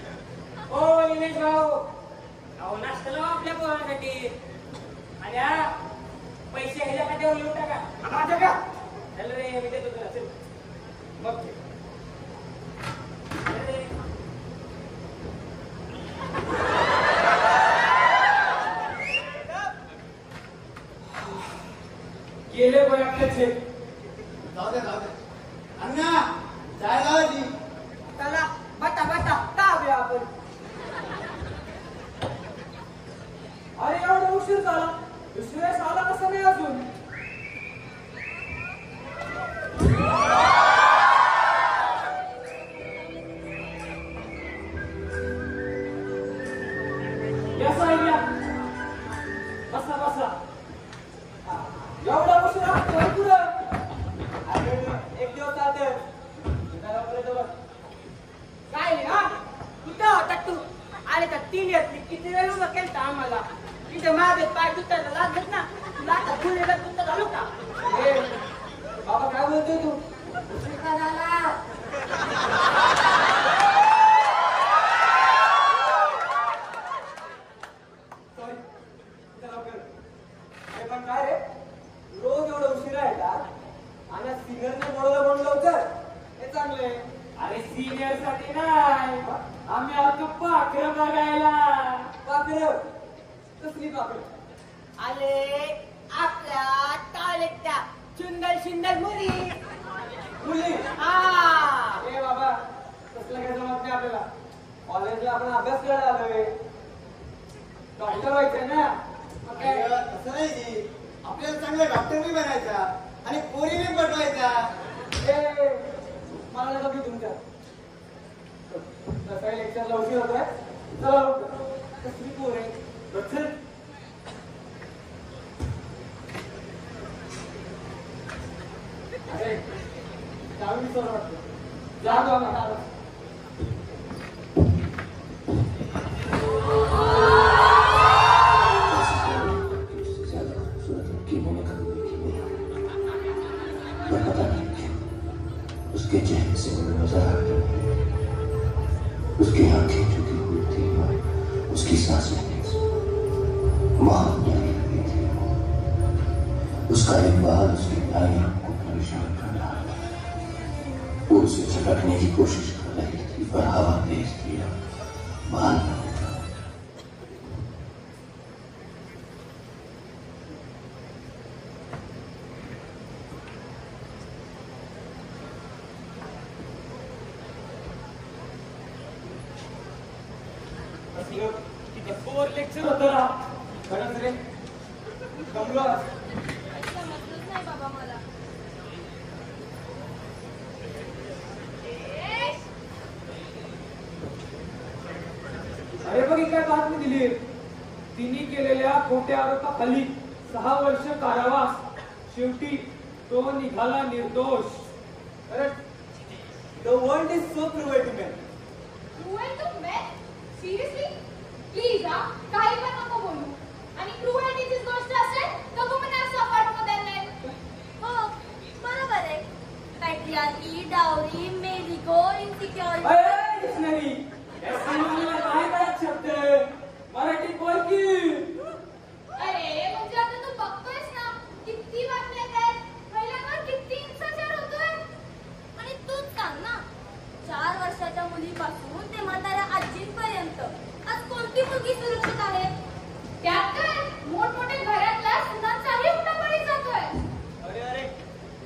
ओ निलेश भाऊ अहो नाश्ता लावा आपल्या पोरांसाठी आणि हा पैसे ह्याच्या खात्यावर लिहून टाका माझ्या का चल रे मी देतो तुला चल मग ते. चल रे. गेले बाई आपल्याचे जाऊ दे अण्णा चाय लावायची चला बटा बटा ताब्या आपण अरे एवढा उशीर झाला दुसऱ्या वेळेस आला कसं नाही अजून या साहेब या बसा बसा एवढा उशीर असतो पुढं अरे एक दिवस चालते काय रे हा कुठं होता तू अरे तर 3 येतली किती वेळ उभं केलं आम्हाला तिथे माझे पाय दुखायला लागत ना तुला आता फुलेला तुझं घालू का ए, बाबा काय बोलतोय तू उशीर का झाला सॉरी चला लवकर. हे पण काय रे रोज एवढं उशिरा येतात आणि सिनियरने बोलवलं म्हणून लवकर हे चांगले. अरे सिनियर साठी नाही, आम्ही आलो पाखरं बघायला. पाखरं कसली पाखरं? आले आपल्या टाळेच्या सुंदर सुंदर मुली. मुली? हा ए बाबा कसलं काय जमत नाही आपल्याला. कॉलेजला आपण अभ्यास करायला आलोय, डॉक्टर व्हायचंय ना. मग काय? तसं नाही जी, आपल्याला चांगला डॉक्टर बी बनायचा आणि पोरी बी पटवायचा. ए मला नका की तुमच्या सकाळी लेक्चरला उशीर होतोय. चला लवकर. कसली पोर आहे बच्चन. अरे चावी विसरलं वाटतं. जा दो आम्हाला. उसके चेहरे से मुझे नजर उसकी आंखें झुकी हुई थी और उसकी सांसें बहुत प्यारी लगी थी. उसका एक बाल उसकी नालियों को परेशान कर रहा था. वो उसे झटकने की कोशिश कर रही थी पर हवा तेज थी और बाल न उठा. तिथे 4 लेक्चर होतं ना. खरंच रे जमलं. समजलंच नाही बाबा मला. अरे बघ ही काय बातमी दिली. तिने केलेल्या खोट्या आरोपाखाली 6 वर्ष कारावास. शेवटी तो निघाला निर्दोष. अरे the world is so cruel to man. Cruel to man? Seriously? Please हा, काही पण नको बोलू. आणि क्रुएलिटीची गोष्ट असेल तर woman are suffered for their life. हो बरोबर आहे. पॅट्रियार्की, डावरी, मेलिगो, इनसिक्युरिटी. अरे डिक्शनरी या सिनेमाला काय कळत शब्द मराठीत बोल की. अरे म्हणजे आता तू बघतोयस ना किती बातम्या आहेत. महिलांवर किती हिंसाचार होतोय. आणि तूच सांग ना, 4 वर्षाच्या मुलीपासून ते म्हाताऱ्या आजींपर्यंत आज कोणती मुलगी सुरक्षित आहे? त्यात काय मोठमोठ्या घरातल्या सुनांचाही उठापळी जातोय. अरे अरे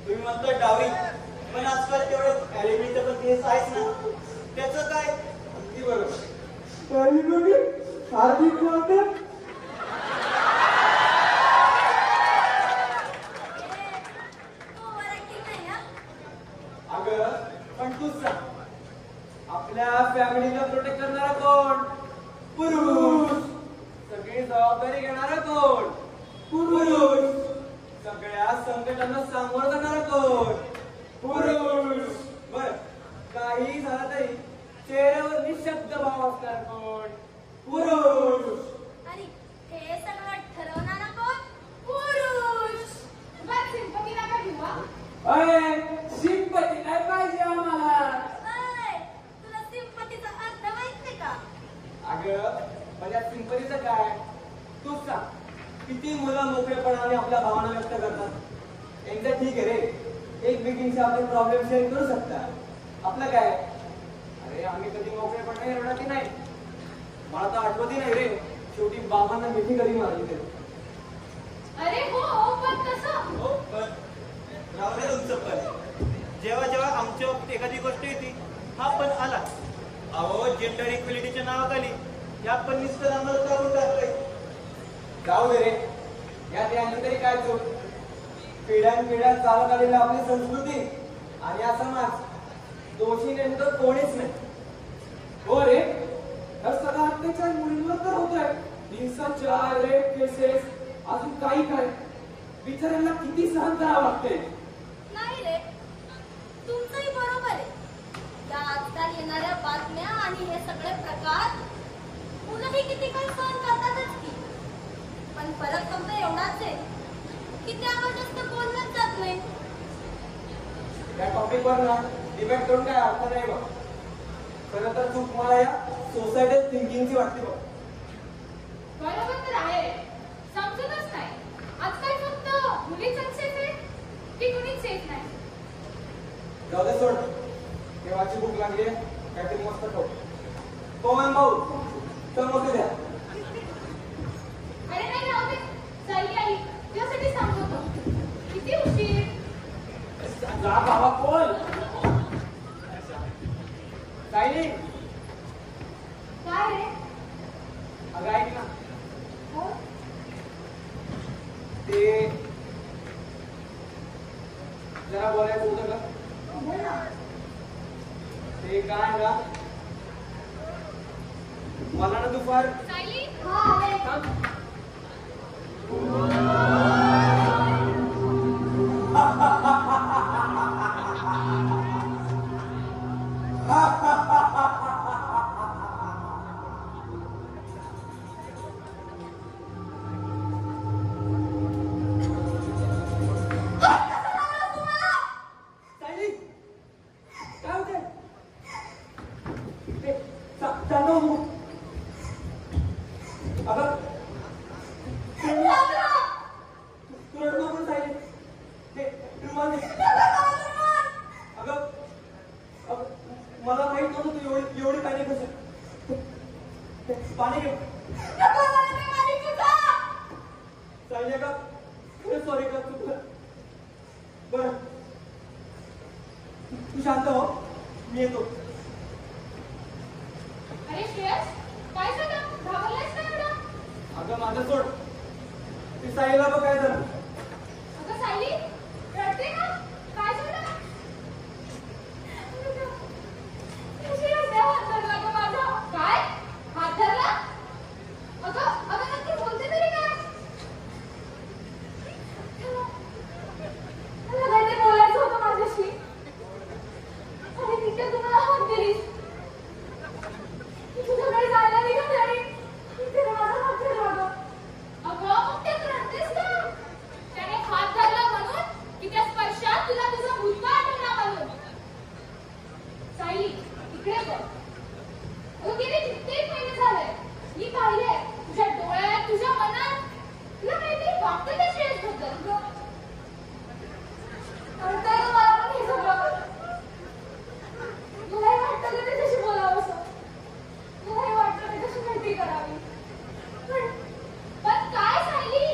तुम्ही म्हणता डावरी, पण आजकाल तेवढं ऍलिमिनीचं पण केस आहेच ना. त्याचं काय? अगदी बरोबर. हार्दिक बोलतात. तो वराठी नाही हा. अगं पण तूच सांग, आपल्या फॅमिलीला प्रोटेक्ट करणारा कोण? पुरुष. सगळी जबाबदारी घेणारा कोण? पुरुष. सगळ्या संकटांना सामोरं जाणारा कोण? पुरुष. बर काही झालं तरी चेहऱ्यावर निशब्द भाव असणार कोण? पुरुष. आणि हे सगळं ठरवणारा कोण? पुरुष. बस सिंपती नका घेऊ हा. अरे सिंपती काय पाहिजे आम्हाला. ऐ, तुला सिंपतीचा अर्थ माहित नाही का? अगं पण या सिंपतीचं काय? तूच सांग, किती मुलं मोकळेपणाने आपल्या भावना व्यक्त करतात. एकदा ठीक आहे रे, एकमेकींशी आपले प्रॉब्लेम शेअर करू शकतात. आपलं काय? अरे आम्ही कधी मोकळेपणाने रडत नाही. मला तर आठवतही नाही रे शेवटी बाबांना मिठी कधी मारली ते. अरे हो पण कसं? हो पण राहू दे तुमचं पण. जेव्हा जेव्हा आमच्या बाबतीत एखादी गोष्ट येते हा पण आला. अहो जेंडर इक्वेलिटीच्या नावाखाली या पण निष्ठा आम्हाला करून टाकलंय. जाऊ दे रे, यात यांची तरी काय चूक? पिढ्यानपिढ्या चालत आलेली आपली संस्कृती आणि हा समाज, दोषी नेमकं कोणीच नाही. हो रे, हा सगळा अत्याचार मुलींवर तर होतोय. हिंसाचार, रेप केसेस, अजून काही काय. बिचाऱ्यांना किती सहन करावं लागते. नाही रे, तुमचंही बरोबर आहे. या आजकाल येणाऱ्या बातम्या आणि हे सगळे प्रकार मुलंही किती काही सहन करतातच की. पण फरक फक्त एवढाच आहे की त्यावर जास्त बोललंच जात नाही. या टॉपिकवर ना डिबेट करून काय अर्थ नाही बघ. खरं तर चूक मला या सोसायटी थिंकिंगची वाटते बघ. बरोबर तर आहे. समजतच नाही. आजकाल फक्त मुलीच येत नाही. जाऊ दे सोड. केव्हाची भूक लागली काहीतरी मस्त खाऊ. पवन भाऊ समोसे द्या. अरे नाही राहू दे. सायली आई तुझ्यासाठी सांगत होतो. किती उशीर. जा बाबा कोण सायली काय रे? अगं ऐक ना हो? ते जरा बोलायचं होतं का? बोल ना. ते काय ना मला ना दुपार सायली हा आले. सायली काय होतंय? ते चालू हो. अगं तू रडू नको सायली. ते रुमाल दे. अगं मला माहित नव्हतं तू एवढी पॅनिक होशील. पाणी घे सायली. अगं सॉरी का चुकलं. बरं तू शांत हो मी येतो. अरे श्रेयस काय झालं? घाबरलायस का एवढं? अगं माझं सोड. ती साईला बघ काय झालं. अगं सायली रडते का? काय झालं? श्रेयस त्या हात धरला गं माझा. काय? हात धरला? अगं नक्की बोलते तरी काय? मला काहीतरी बोलायचं होतं माझ्याशी. आणि तिथे तुम्हाला हात दिलीस. तुझ्याकडे जायला निघाली आणि तिने माझा हात धरला गं. अगं मग ते रडतेस का? त्याने हात धरला म्हणून की त्या स्पर्शात तुला तुझा भूतकाळ आठवला म्हणून. सायली इकडे बघ. अगं गेले कित्येक महिने झाले मी पाहिले तुझ्या डोळ्यात तुझ्या मनात तुला काहीतरी वाटतं त्या श्रेयसबद्दल. कळतंय गं मला पण हे सगळं. मलाही वाटतं का त्याच्याशी बोलावं असं. मलाही वाटतं त्याच्याशी माहिती करावी. पण काय सायली?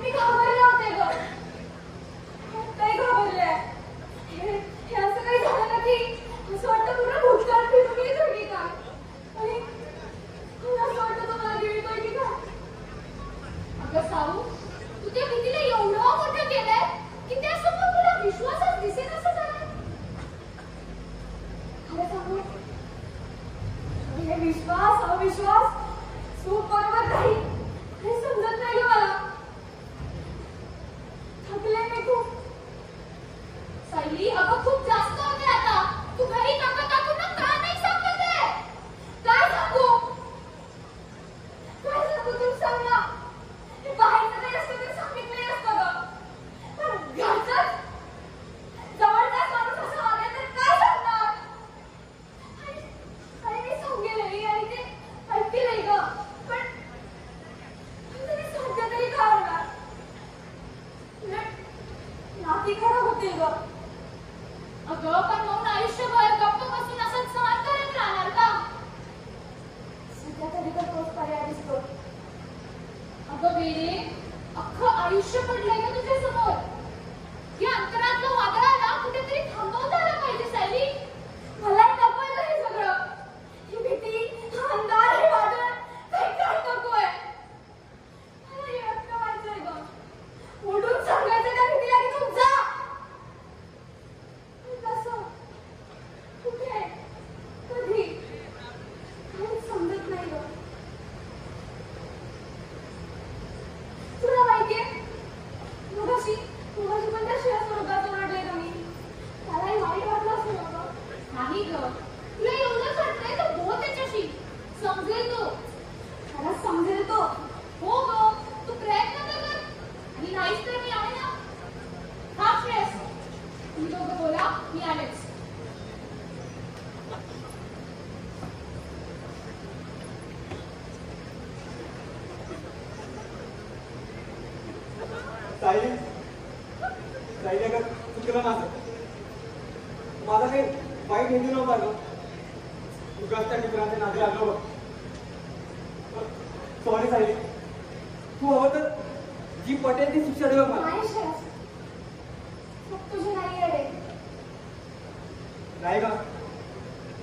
मी घाबरले होते गं. आत्ताही घाबरले. हे असं काही झालं ना की असं वाटतं पूर्ण भूतकाळ फिरून येतोय की काय. आणि असं वाटतं तुम्हाला गिळतोय की काय. अगं साऊ तू त्या भीतीला एवढं मोठं केलंय की त्यासमोर तुला विश्वासच दिसेनासा झालाय. खरं सांगू हे विश्वास अविश्वास सुख बरोबर काही हे समजत नाही गं मला. थकले मी खूप. सायली अगं खूप जास्त होते आता. तू घरी काकांना का नाही सांगत आहे? काय सांगू तू सांग ना. बाहेरचं काही असतं तरी सांगितलं असतं गं. पण घरचंच जवळचाच माणूस असं वागेल तर काय सांगणार. आणि मी सांगेलही आणि ते ऐकतीलही गं. पण तरी सध्या तरी काय होणार. नाती खराब होतील गं. अगं पण मग आयुष्यभर गप्प बसून असं सहन करत राहणार का? सध्या तरी तर तोच पर्याय दिसतो. अगं वेडे अख्खं आयुष्य पडलंय का तुझ्या समोर. या अंतरातलं वादळाला कुठेतरी थांबवता आलं पाहिजे सायली. मला नकोय गं हे सगळं. ही भीती हा अंधार हे वादळ काही काय नकोय. मला एकटं व्हायचंय गं. उठून सांगायचं त्या भीतीला की तू जा. कसं कुठे कधी काहीच समजत नाही गं. तुला माहितीये मगाशी पण त्या श्रेयस वर्गात ओरडले का मी. त्यालाही वाईट वाटलं असं नव्हतं. नाही गं तुला एवढंच वाटतंय तर बोल त्याच्याशी. समजेल तो. मला समजेल तो. हो गं तू प्रयत्न तर कर. आणि नाहीच तर मी आहे ना. हा श्रेयस तुम्ही दोघं बोला मी आलेच. सायली सायली अगं चुकलं माझा काही वाईट हेतू नव्हता ग. उगाच त्या मित्रांच्या नादी लागलो बघ. सॉरी सायली. तू हवं तर जी पटेल ती शिक्षा दे बघ मला. तुझे नाही अडे नाही का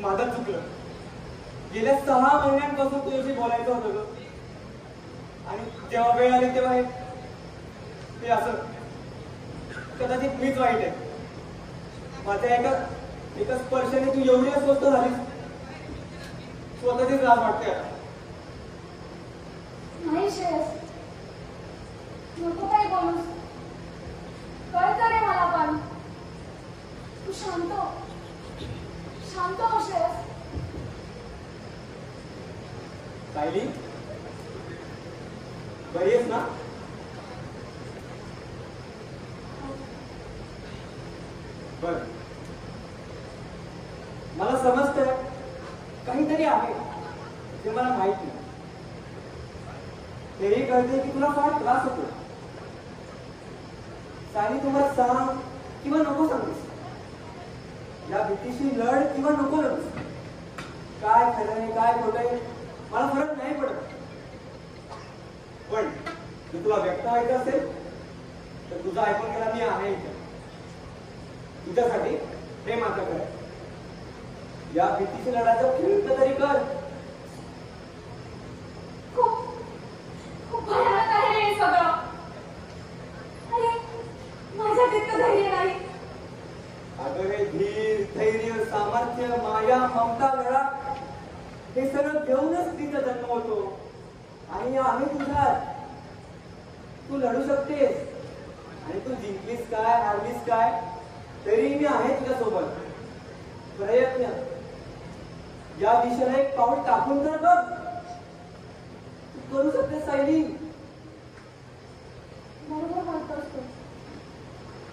माझं चुकलं. गेल्या 6 महिन्यांपासून तुझ्याशी बोलायचं होतं ग. आणि जेव्हा वेळ आली तेव्हा ते असं कदाचित मीच वाईट आहे. माझ्या एका स्पर्शाने तू एवढी अस्वस्थ झालीस स्वतःचीच लाज वाटते आता. नाही श्रेयस नको काही बोलूस. कळतं रे मला पण तू शांत हो श्रेयस. सायली बरी आहेस ना? बर मला समजतंय काहीतरी आहे जे मला माहित नाही. तेही कळते की तुला फार त्रास होतो. सायली तुम्हाला सांग किंवा नको सांगूस. या भीतीशी लढ किंवा नको लढूस. काय खरं आहे काय खोटं आहे मला फरक नाही पडत. पण जर तुला व्यक्त व्हायचं असेल तर तुझं ऐकून घ्यायला मी आहे इथे. तुझ्यासाठी हे मात्र कर. या भीतीची लढायचं प्रयत्न तरी कर. खूप भयानक आहे रे सगळं. अरे माझ्यात इतकं धैर्य नाही. अगं हे धीर धैर्य सामर्थ्य माया ममता लढा हे सगळं घेऊनच तिचा जन्म होतो. आणि आहे तुझ्यात. तू लढू शकतेस. आणि तू जिंकलीस काय हारलीस काय तरी मी आहे तुझ्या सोबत. प्रयत्न या दिशेला एक पाऊल टाकून तर बघ. तू करू शकतेस सायली. बरोबर म्हणतोस तू.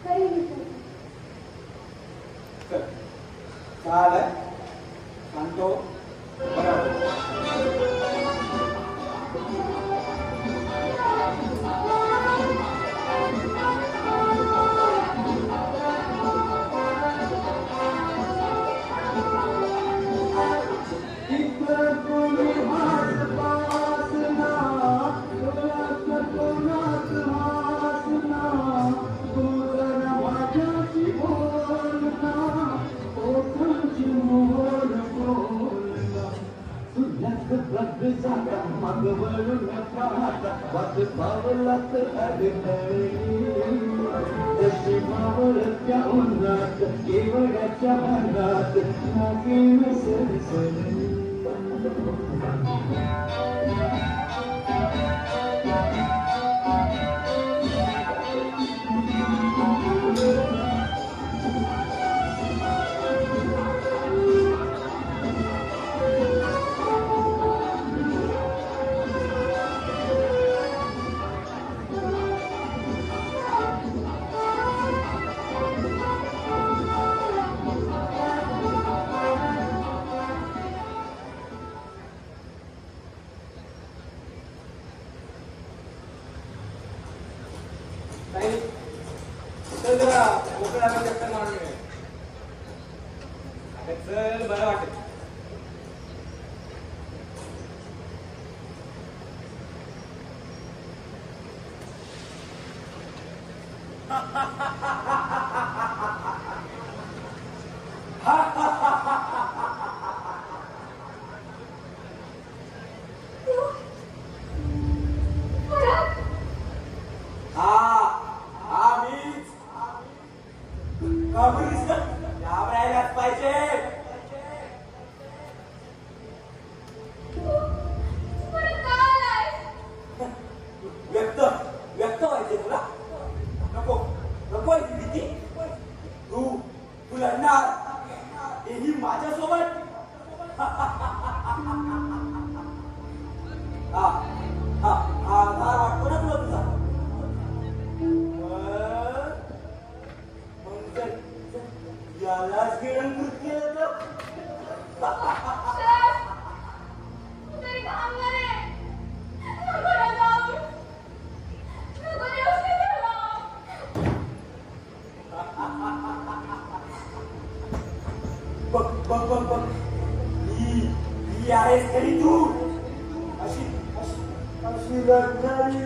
तरी मी कर. चालेल सांगतो बरोबर. त्या उन्हात केवळ्याच्या भागात नागेन सरसरी. चल बरं वाटेल. घाबरायलाच पाहिजे. व्यक्त व्हायचे तुला नको नको आहे भीती. तू लढणार हेही माझ्यासोबत. आधार वाटतो ना तुला तुझा. आहेस तरी तू अशी अशी रडणारी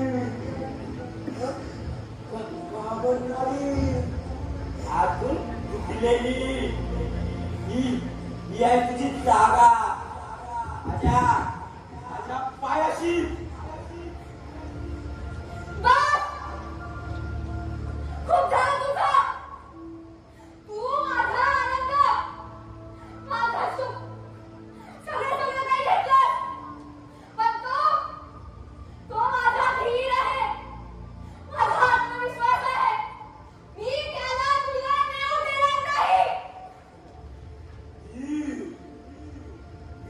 घाबरणारी आतून तुटलेली ही आहे तुझी जागा माझ्या पायाशी. बस खूप झालं तुझं. तू माझा आनंद माझा सुख सगळं काही घेतलं पण तो माझा धीर आहे माझा आत्मविश्वास आहे. मी त्याला तुला मिळवून देणार नाही.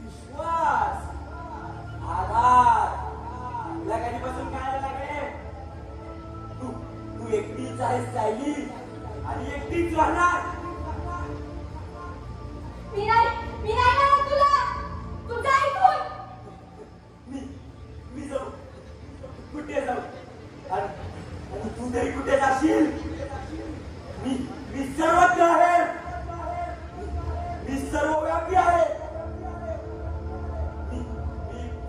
विश्वास आधार तुला कधीपासून काय लागेल. तू एकटीच आहेस सायली आणि एकटीच राहणार. मी नाही म्हणत तुला. तू जा इथून. मी जाऊ कुठे जाऊ आणि तू तरी कुठे जाशील. मी सर्वत्र आहे. मी सर्वव्यापी आहे. मी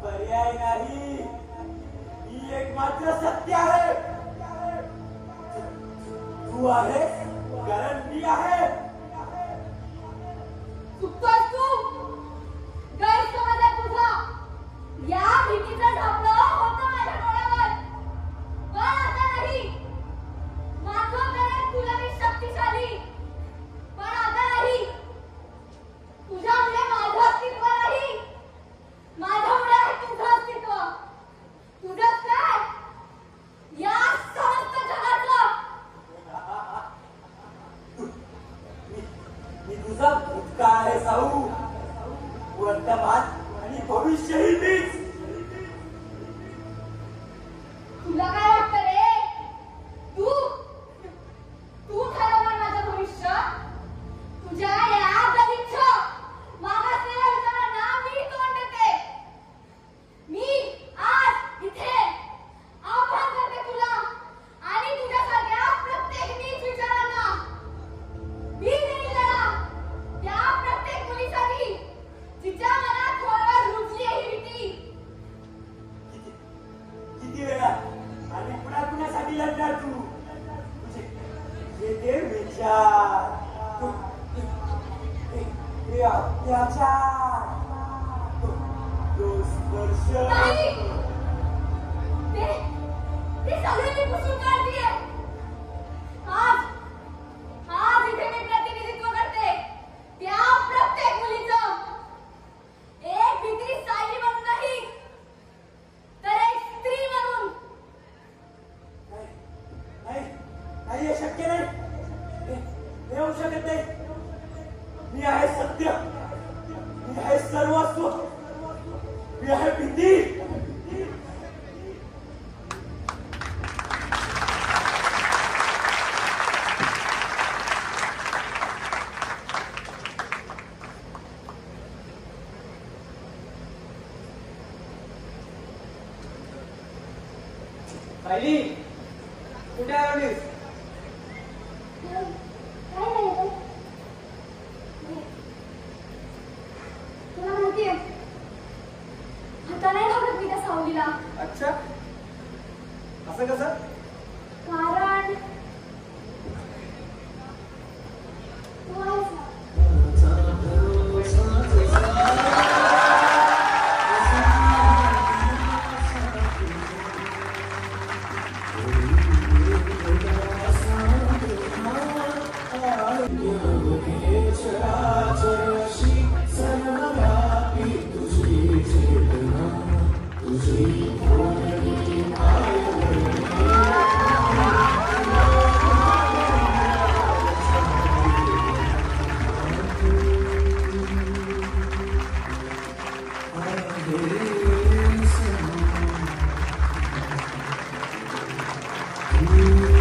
पर्याय नाही. ही एकमात्र सत्य आहे. तू आहेस कारण मी आहे. चुकतोस तू. गैरसमज आहे तुझा. या भीतीचं ढापलं होतं माझ्या डोळ्यावर पण आता नाही. माझं करेन तुला मी शक्तिशाली पण आता नाही. तुझ्यामुळे माझं अस्तित्व नाही. माझ्यामुळे आहे तुझं अस्तित्व. तुझं काय या समस्त जगातलं. मी तुझा भूतकाळ आहे साऊ. वर्तमान आणि भविष्यही मीच. तुला काय वाटतं रे. तू ठरवणार माझं भविष्य. तुझ्या या गलिच्छ मागासलेल्या विचारांना मी तोंड देते. मी आज इथे आव्हान करते तुला आणि तुझ्यासारख्या प्रत्येक नीच विचारांना. मी देईल लढा त्या प्रत्येक मुलीसाठी जिच्या मनात खोलवर रुजली आहे ही भीती. किती वेळा आणि कुणासाठी लढणार तू. तुझे ते विचार ते अत्याचार तो स्पर्श नाही. ते सगळे मी पुसून काढतीये. आज इथे मी प्रतिनिधित्व करते त्या प्रत्येक मुलीचं. एक भीती सायली म्हणून नाही तर एक स्त्री म्हणून. नाही हे शक्य नाही. हे होऊ शकत नाही. मी आहे सत्य. मी आहे सर्वस्व. मी आहे भीती. सायली कुठे आलीस. काय नाही रे. तुला माहितीये आता नाही घाबरत मी त्या सावलीला. अच्छा असं कसं. कारण तू आहेस ना. You